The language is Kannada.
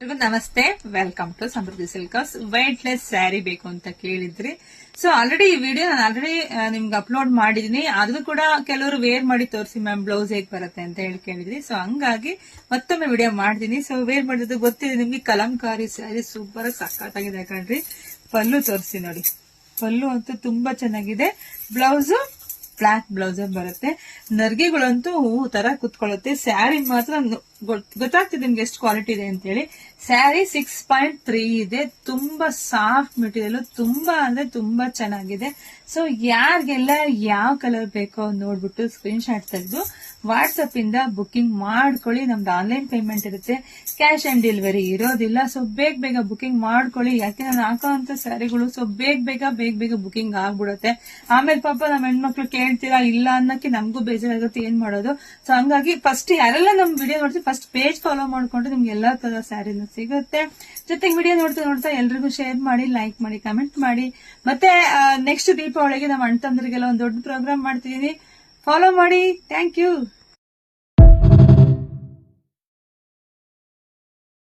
ನಮಸ್ತೆ, welcome to Samruddhi silkers. Weightless sari ಬೇಕು ಅಂತ ಕೇಳಿದ್ರಿ. ಸೊ ಆಲ್ರೆಡಿ ಈ ವಿಡಿಯೋ ನಾನು ಆಲ್ರೆಡಿ ನಿಮ್ಗೆ ಅಪ್ಲೋಡ್ ಮಾಡಿದೀನಿ. ಅದು ಕೂಡ ಕೆಲವರು ವೇರ್ ಮಾಡಿ ತೋರಿಸಿ ಮ್ಯಾಮ್ ಬ್ಲೌಸ್ ಹೇಗ್ ಬರುತ್ತೆ ಅಂತ ಹೇಳಿ ಕೇಳಿದ್ರಿ. ಸೊ ಹಂಗಾಗಿ ಮತ್ತೊಮ್ಮೆ ವಿಡಿಯೋ ಮಾಡಿದೀನಿ. ಸೊ ವೇರ್ ಮಾಡಿದ್ದು ಗೊತ್ತಿದೆ ನಿಮ್ಗೆ. ಕಲಂಕಾರಿ ಸ್ಯಾರಿ ಸೂಪರ್ ಸಖತ್ತಾಗಿದೆ ಕಣ್ರಿ. ಪಲ್ಲು ತೋರಿಸಿ ನೋಡಿ. ಪಲ್ಲು ಅಂತೂ ತುಂಬಾ ಚೆನ್ನಾಗಿದೆ. ಬ್ಲೌಸ್ ಬ್ಲಾಕ್ ಬ್ಲೌಸ್ ಬರುತ್ತೆ. ನರ್ಗೆಗಳಂತೂ ಹೂ ತರ ಕುತ್ಕೊಳ್ಳುತ್ತೆ. ಸ್ಯಾರಿ ಮಾತ್ರ ಗೊತ್ತಾಗ್ತಿದೆ ನಿಮ್ಗೆ ಎಷ್ಟು ಕ್ವಾಲಿಟಿ ಇದೆ ಅಂತ ಹೇಳಿ. ಸ್ಯಾರಿ 6.3 ಇದೆ. ತುಂಬಾ ಸಾಫ್ಟ್ ಮೆಟೀರಿಯಲ್, ತುಂಬಾ ಅಂದ್ರೆ ತುಂಬಾ ಚೆನ್ನಾಗಿದೆ. ಸೊ ಯಾರಿಗೆಲ್ಲ ಯಾವ ಕಲರ್ ಬೇಕೋ ನೋಡ್ಬಿಟ್ಟು ಸ್ಕ್ರೀನ್ ಶಾಟ್ ತೆಗೆದು ವಾಟ್ಸ್ಆಪ್ ಇಂದ ಬುಕಿಂಗ್ ಮಾಡ್ಕೊಳ್ಳಿ. ನಮ್ದು ಆನ್ಲೈನ್ ಪೇಮೆಂಟ್ ಇರುತ್ತೆ, ಕ್ಯಾಶ್ ಆನ್ ಡೆಲಿವರಿ ಇರೋದಿಲ್ಲ. ಸೊ ಬೇಗ ಬುಕಿಂಗ್ ಮಾಡ್ಕೊಳ್ಳಿ. ಯಾಕೆ ನಾನು ಹಾಕೋಂತ ಸ್ಯಾರಿಗಳು ಸೊ ಬೇಗ ಬುಕಿಂಗ್ ಆಗ್ಬಿಡುತ್ತೆ. ಆಮೇಲೆ ಪಾಪ ನಮ್ಮ ಹೆಣ್ಮಕ್ಳು ಕೇಳ್ತೀರಾ ಇಲ್ಲ ಅನ್ನಕ್ಕೆ ನಮಗೂ ಬೇಜಾರಾಗುತ್ತೆ, ಏನ್ ಮಾಡೋದು. ಸೊ ಹಂಗಾಗಿ ಫಸ್ಟ್ ಯಾರೆಲ್ಲ ನಮ್ ವಿಡಿಯೋ ನೋಡ್ತೀವಿ ಫಸ್ಟ್ ಪೇಜ್ ಫಾಲೋ ಮಾಡ್ಕೊಂಡ್ರೆ ನಿಮ್ಗೆ ಎಲ್ಲಾ ತರ ಸ್ಯಾರಿನ ಸಿಗುತ್ತೆ. ಜೊತೆಗೆ ವಿಡಿಯೋ ನೋಡ್ತಾ ಎಲ್ರಿಗೂ ಶೇರ್ ಮಾಡಿ, ಲೈಕ್ ಮಾಡಿ, ಕಮೆಂಟ್ ಮಾಡಿ. ಮತ್ತೆ ನೆಕ್ಸ್ಟ್ ದೀಪಾವಳಿಗೆ ನಮ್ಮ ಅಣ್ಣ ತಮ್ಮರಿಗೆಲ್ಲ ಒಂದು ದೊಡ್ಡ ಪ್ರೋಗ್ರಾಮ್ ಮಾಡ್ತಿದೀನಿ. ಫಾಲೋ ಮಾಡಿ. Thank you.